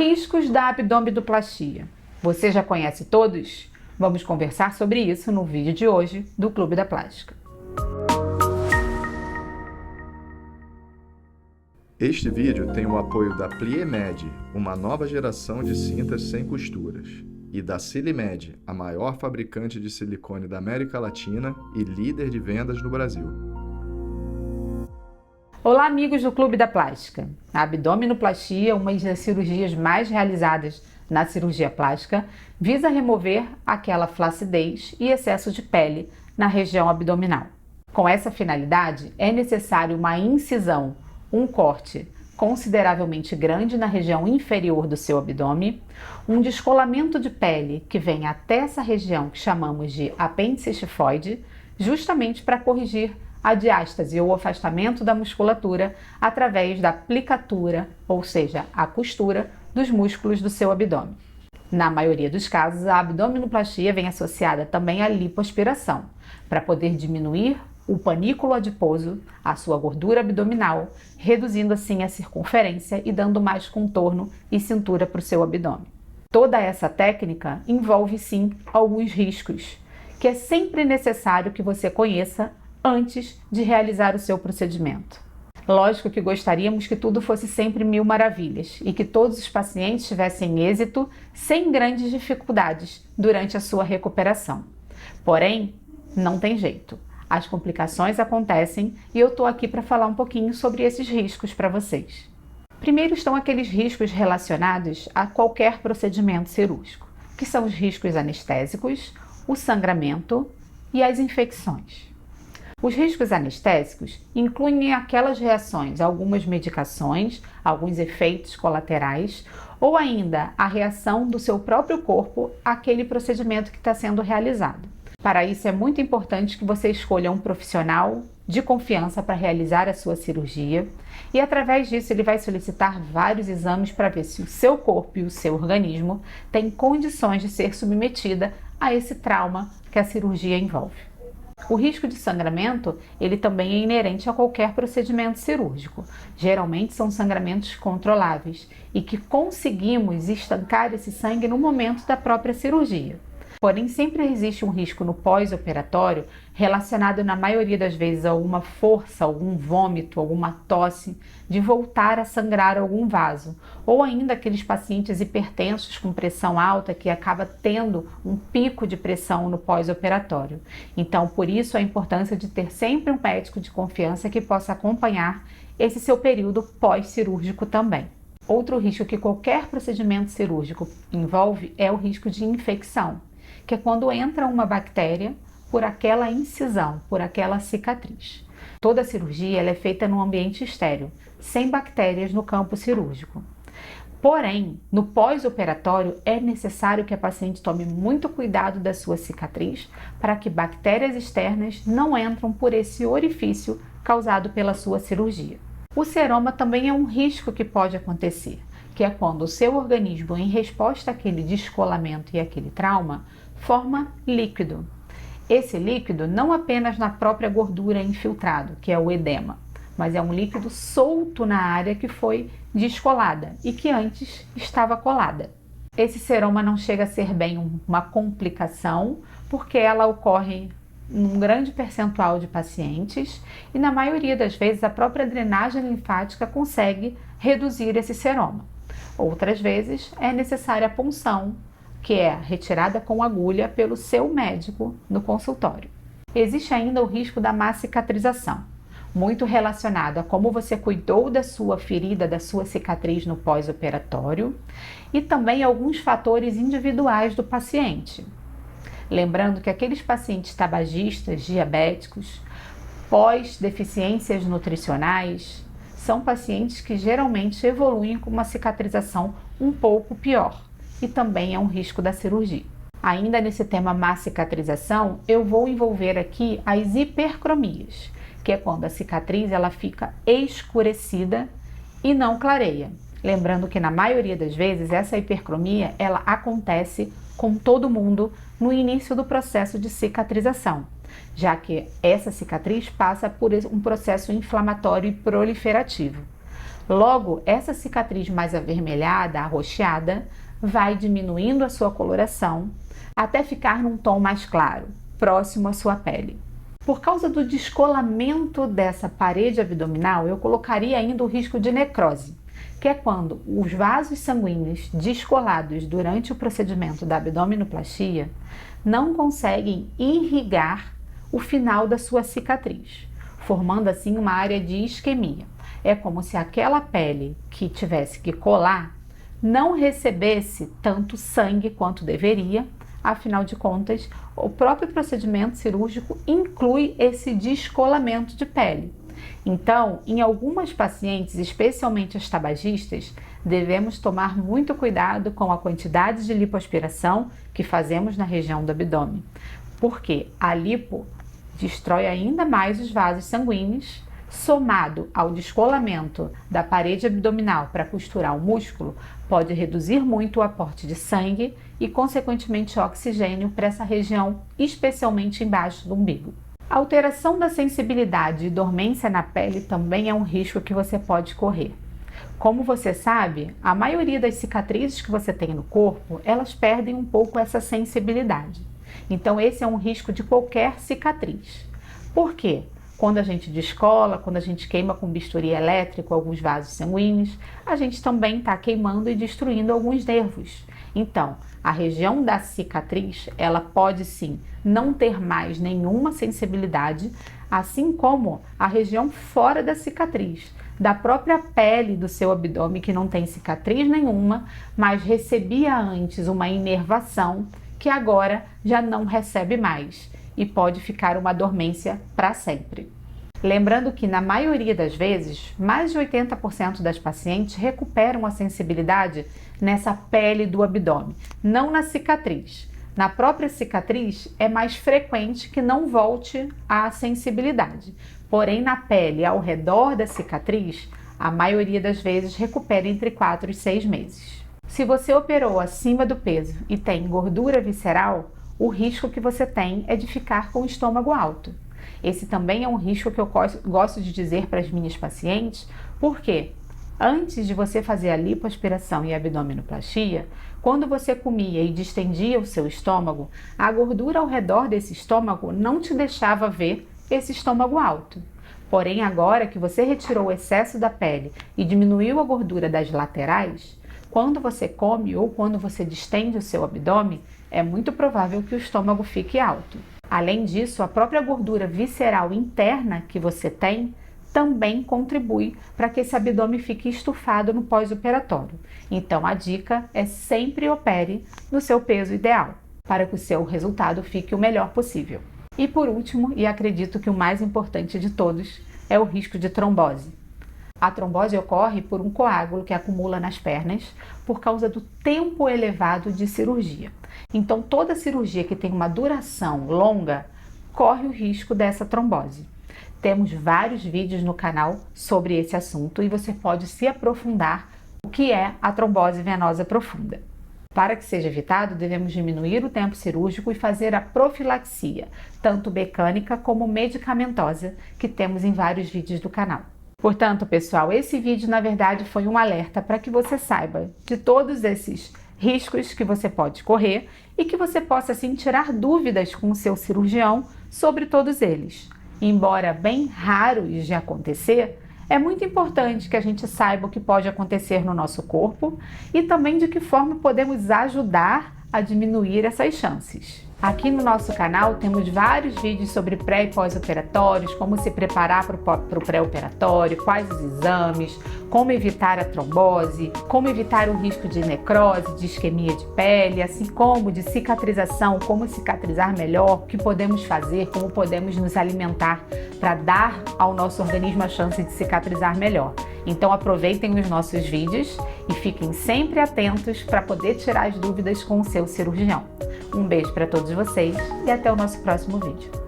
Riscos da abdominoplastia. Você já conhece todos? Vamos conversar sobre isso no vídeo de hoje do Clube da Plástica. Este vídeo tem o apoio da Pliemed, uma nova geração de cintas sem costuras, e da Silimed, a maior fabricante de silicone da América Latina e líder de vendas no Brasil. Olá, amigos do Clube da Plástica. A abdominoplastia, uma das cirurgias mais realizadas na cirurgia plástica, visa remover aquela flacidez e excesso de pele na região abdominal. Com essa finalidade, é necessário uma incisão, um corte consideravelmente grande na região inferior do seu abdômen, um descolamento de pele que vem até essa região que chamamos de apêndice xifoide, justamente para corrigir a diástase ou afastamento da musculatura através da aplicatura, ou seja, a costura dos músculos do seu abdômen. Na maioria dos casos, a abdominoplastia vem associada também à lipoaspiração, para poder diminuir o panículo adiposo, a sua gordura abdominal, reduzindo assim a circunferência e dando mais contorno e cintura para o seu abdômen. Toda essa técnica envolve sim alguns riscos, que é sempre necessário que você conheça antes de realizar o seu procedimento. Lógico que gostaríamos que tudo fosse sempre mil maravilhas e que todos os pacientes tivessem êxito sem grandes dificuldades durante a sua recuperação. Porém, não tem jeito. As complicações acontecem e eu estou aqui para falar um pouquinho sobre esses riscos para vocês. Primeiro estão aqueles riscos relacionados a qualquer procedimento cirúrgico, que são os riscos anestésicos, o sangramento e as infecções. Os riscos anestésicos incluem aquelas reações a algumas medicações, alguns efeitos colaterais ou ainda a reação do seu próprio corpo àquele procedimento que está sendo realizado. Para isso é muito importante que você escolha um profissional de confiança para realizar a sua cirurgia e através disso ele vai solicitar vários exames para ver se o seu corpo e o seu organismo têm condições de ser submetida a esse trauma que a cirurgia envolve. O risco de sangramento, ele também é inerente a qualquer procedimento cirúrgico. Geralmente são sangramentos controláveis e que conseguimos estancar esse sangue no momento da própria cirurgia. Porém, sempre existe um risco no pós-operatório relacionado na maioria das vezes a alguma força, algum vômito, alguma tosse, de voltar a sangrar algum vaso. Ou ainda aqueles pacientes hipertensos com pressão alta que acaba tendo um pico de pressão no pós-operatório. Então, por isso a importância de ter sempre um médico de confiança que possa acompanhar esse seu período pós-cirúrgico também. Outro risco que qualquer procedimento cirúrgico envolve é o risco de infecção, que é quando entra uma bactéria por aquela incisão, por aquela cicatriz. Toda cirurgia ela é feita num ambiente estéril, sem bactérias no campo cirúrgico. Porém, no pós-operatório é necessário que a paciente tome muito cuidado da sua cicatriz para que bactérias externas não entram por esse orifício causado pela sua cirurgia. O seroma também é um risco que pode acontecer, que é quando o seu organismo, em resposta àquele descolamento e àquele trauma, forma líquido. Esse líquido não apenas na própria gordura infiltrado, que é o edema, mas é um líquido solto na área que foi descolada e que antes estava colada. Esse seroma não chega a ser bem uma complicação, porque ela ocorre num grande percentual de pacientes e na maioria das vezes a própria drenagem linfática consegue reduzir esse seroma. Outras vezes é necessária a punção, que é retirada com agulha pelo seu médico no consultório. Existe ainda o risco da má cicatrização, muito relacionado a como você cuidou da sua ferida, da sua cicatriz no pós-operatório e também alguns fatores individuais do paciente. Lembrando que aqueles pacientes tabagistas, diabéticos, pós-deficiências nutricionais, são pacientes que geralmente evoluem com uma cicatrização um pouco pior e também é um risco da cirurgia. Ainda nesse tema má cicatrização, eu vou envolver aqui as hipercromias, que é quando a cicatriz ela fica escurecida e não clareia. Lembrando que na maioria das vezes essa hipercromia ela acontece com todo mundo no início do processo de cicatrização, já que essa cicatriz passa por um processo inflamatório e proliferativo. Logo, essa cicatriz mais avermelhada, arroxeada, vai diminuindo a sua coloração até ficar num tom mais claro, próximo à sua pele. Por causa do descolamento dessa parede abdominal, eu colocaria ainda o risco de necrose, que é quando os vasos sanguíneos descolados durante o procedimento da abdominoplastia não conseguem irrigar o final da sua cicatriz, formando assim uma área de isquemia. É como se aquela pele que tivesse que colar não recebesse tanto sangue quanto deveria. Afinal de contas, o próprio procedimento cirúrgico inclui esse descolamento de pele. Então, em algumas pacientes, especialmente as tabagistas, devemos tomar muito cuidado com a quantidade de lipoaspiração que fazemos na região do abdômen, porque a lipo destrói ainda mais os vasos sanguíneos, somado ao descolamento da parede abdominal para costurar o músculo, pode reduzir muito o aporte de sangue e, consequentemente, oxigênio para essa região, especialmente embaixo do umbigo. A alteração da sensibilidade e dormência na pele também é um risco que você pode correr. Como você sabe, a maioria das cicatrizes que você tem no corpo, elas perdem um pouco essa sensibilidade. Então, esse é um risco de qualquer cicatriz. Por quê? Quando a gente descola, quando a gente queima com bisturi elétrico alguns vasos sanguíneos, a gente também está queimando e destruindo alguns nervos. Então, a região da cicatriz, ela pode sim não ter mais nenhuma sensibilidade, assim como a região fora da cicatriz, da própria pele do seu abdômen, que não tem cicatriz nenhuma, mas recebia antes uma inervação que agora já não recebe mais e pode ficar uma dormência para sempre. Lembrando que, na maioria das vezes, mais de 80% das pacientes recuperam a sensibilidade nessa pele do abdômen, não na cicatriz. Na própria cicatriz, é mais frequente que não volte à sensibilidade. Porém, na pele ao redor da cicatriz, a maioria das vezes recupera entre 4 e 6 meses. Se você operou acima do peso e tem gordura visceral, o risco que você tem é de ficar com o estômago alto. Esse também é um risco que eu gosto de dizer para as minhas pacientes, porque antes de você fazer a lipoaspiração e a abdominoplastia, quando você comia e distendia o seu estômago, a gordura ao redor desse estômago não te deixava ver esse estômago alto. Porém, agora que você retirou o excesso da pele e diminuiu a gordura das laterais, quando você come ou quando você distende o seu abdômen, é muito provável que o estômago fique alto. Além disso, a própria gordura visceral interna que você tem também contribui para que esse abdômen fique estufado no pós-operatório. Então, a dica é sempre opere no seu peso ideal, para que o seu resultado fique o melhor possível. E por último, e acredito que o mais importante de todos, é o risco de trombose. A trombose ocorre por um coágulo que acumula nas pernas por causa do tempo elevado de cirurgia. Então, toda cirurgia que tem uma duração longa corre o risco dessa trombose. Temos vários vídeos no canal sobre esse assunto e você pode se aprofundar o que é a trombose venosa profunda. Para que seja evitado, devemos diminuir o tempo cirúrgico e fazer a profilaxia, tanto mecânica como medicamentosa, que temos em vários vídeos do canal. Portanto, pessoal, esse vídeo na verdade foi um alerta para que você saiba de todos esses riscos que você pode correr e que você possa assim tirar dúvidas com o seu cirurgião sobre todos eles. Embora bem raros de acontecer, é muito importante que a gente saiba o que pode acontecer no nosso corpo e também de que forma podemos ajudar a diminuir essas chances. Aqui no nosso canal temos vários vídeos sobre pré e pós-operatórios, como se preparar para o pré-operatório, quais os exames, como evitar a trombose, como evitar o risco de necrose, de isquemia de pele, assim como de cicatrização, como cicatrizar melhor, o que podemos fazer, como podemos nos alimentar para dar ao nosso organismo a chance de cicatrizar melhor. Então aproveitem os nossos vídeos e fiquem sempre atentos para poder tirar as dúvidas com o seu cirurgião. Um beijo para todos vocês e até o nosso próximo vídeo.